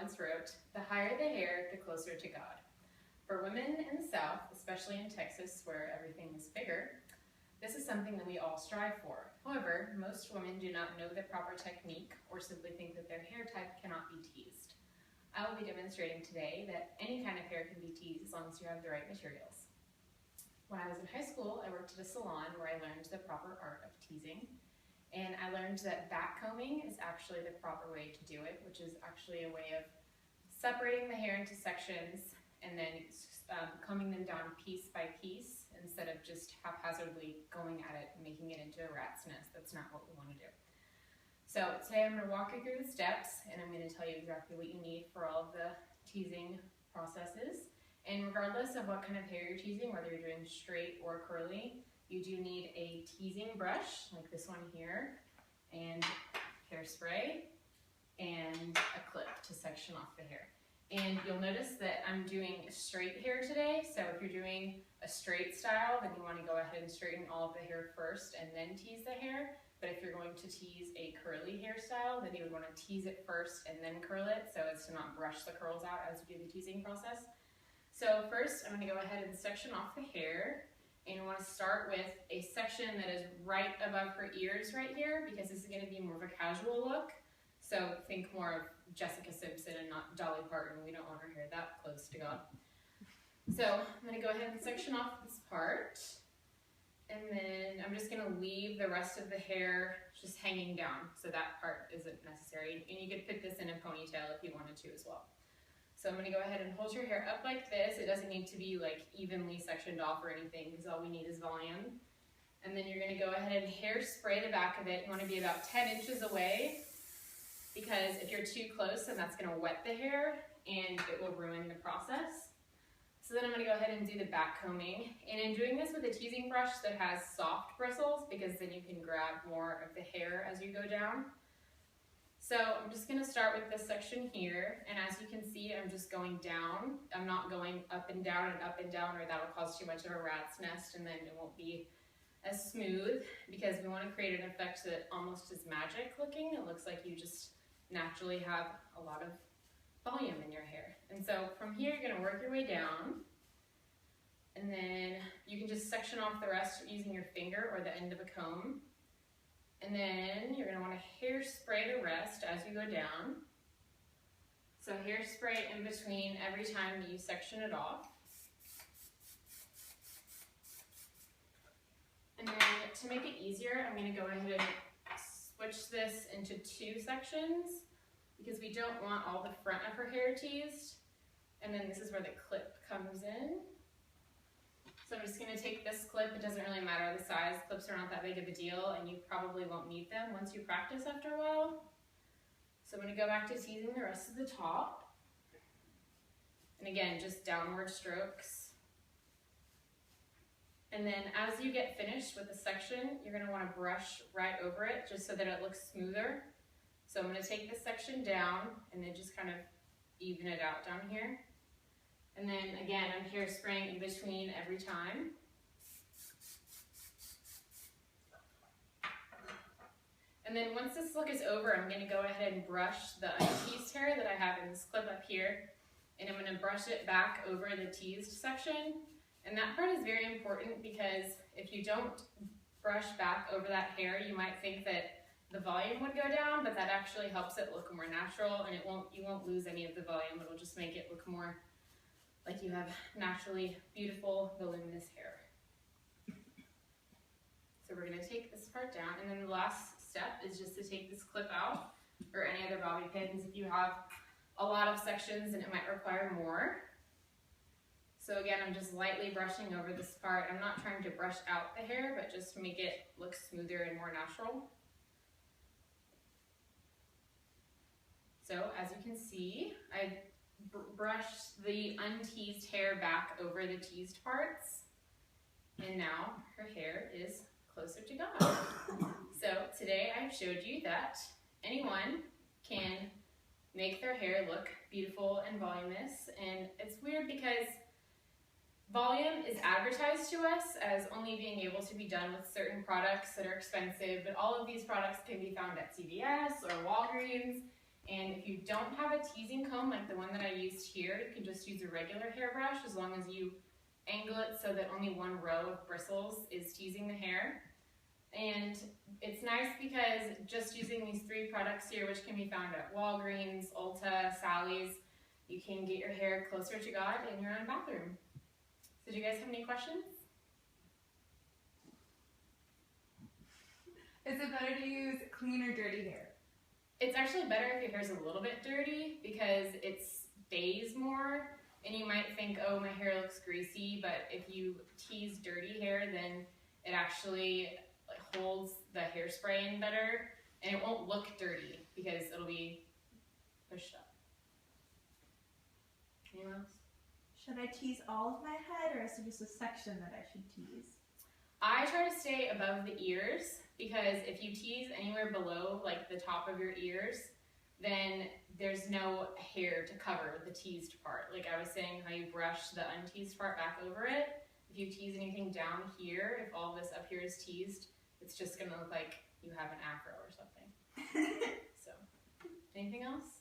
once wrote, "The higher the hair, the closer to God." For women in the South, especially in Texas where everything is bigger, this is something that we all strive for. However, most women do not know the proper technique or simply think that their hair type cannot be teased. I will be demonstrating today that any kind of hair can be teased as long as you have the right materials. When I was in high school, I worked at a salon where I learned the proper art of teasing. And I learned that back combing is actually the proper way to do it, which is actually a way of separating the hair into sections and then combing them down piece by piece instead of just haphazardly going at it and making it into a rat's nest. That's not what we want to do. So today I'm going to walk you through the steps, and I'm going to tell you exactly what you need for all of the teasing processes. And regardless of what kind of hair you're teasing, whether you're doing straight or curly, you do need a teasing brush, like this one here, and hairspray, and a clip to section off the hair. And you'll notice that I'm doing straight hair today, so if you're doing a straight style, then you want to go ahead and straighten all of the hair first and then tease the hair. But if you're going to tease a curly hairstyle, then you would want to tease it first and then curl it, so as to not brush the curls out as you do the teasing process. So first, I'm going to go ahead and section off the hair. And you want to start with a section that is right above her ears right here, because this is going to be more of a casual look. So think more of Jessica Simpson and not Dolly Parton. We don't want her hair that close to God. So I'm going to go ahead and section off this part. And then I'm just going to leave the rest of the hair just hanging down. So that part isn't necessary. And you could put this in a ponytail if you wanted to as well. So I'm going to go ahead and hold your hair up like this. It doesn't need to be like evenly sectioned off or anything, because all we need is volume. And then you're going to go ahead and hairspray the back of it. You want to be about 10 inches away, because if you're too close, then that's going to wet the hair and it will ruin the process. So then I'm going to go ahead and do the back combing. And in doing this with a teasing brush that has soft bristles, because then you can grab more of the hair as you go down. So I'm just going to start with this section here, and as you can see, I'm just going down. I'm not going up and down, or that'll cause too much of a rat's nest, and then it won't be as smooth, because we want to create an effect that almost is magic looking. It looks like you just naturally have a lot of volume in your hair. And so from here, you're going to work your way down, and then you can just section off the rest using your finger or the end of a comb. And then you're going to want to hairspray the rest as you go down. So hairspray in between every time that you section it off. And then to make it easier, I'm going to go ahead and switch this into two sections, because we don't want all the front of her hair teased. And then this is where the clip comes in. So I'm just going to take this clip. It doesn't really matter the size. Clips are not that big of a deal, and you probably won't need them once you practice after a while. So I'm going to go back to teasing the rest of the top. And again, just downward strokes. And then as you get finished with the section, you're going to want to brush right over it just so that it looks smoother. So I'm going to take this section down and then just kind of even it out down here. And then again, I'm hairspraying in between every time. And then once this look is over, I'm going to go ahead and brush the unteased hair that I have in this clip up here. And I'm going to brush it back over the teased section. And that part is very important, because if you don't brush back over that hair, you might think that the volume would go down, but that actually helps it look more natural, and you won't lose any of the volume. It'll just make it look more like you have naturally beautiful, voluminous hair. So we're going to take this part down, and then the last step is just to take this clip out, or any other bobby pins if you have a lot of sections and it might require more. So again, I'm just lightly brushing over this part. I'm not trying to brush out the hair, but just to make it look smoother and more natural. So as you can see, I brushed the unteased hair back over the teased parts, and now her hair is closer to God. So today I've showed you that anyone can make their hair look beautiful and voluminous, and it's weird because volume is advertised to us as only being able to be done with certain products that are expensive, but all of these products can be found at CVS or Walgreens, And if you don't have a teasing comb like the one that I used here, you can just use a regular hairbrush as long as you angle it so that only one row of bristles is teasing the hair. And it's nice because just using these 3 products here, which can be found at Walgreens, Ulta, Sally's, you can get your hair closer to God in your own bathroom. So do you guys have any questions? Is it better to use clean or dirty hair? It's actually better if your hair's a little bit dirty because it stays more, and you might think, oh, my hair looks greasy, but if you tease dirty hair, then it actually holds the hairspray in better, and it won't look dirty because it'll be pushed up. Anyone else? Should I tease all of my head, or is there just a section that I should tease? I try to stay above the ears because if you tease anywhere below like the top of your ears, then there's no hair to cover the teased part. Like I was saying, how you brush the unteased part back over it. If you tease anything down here, if all this up here is teased, it's just gonna look like you have an afro or something. So, anything else?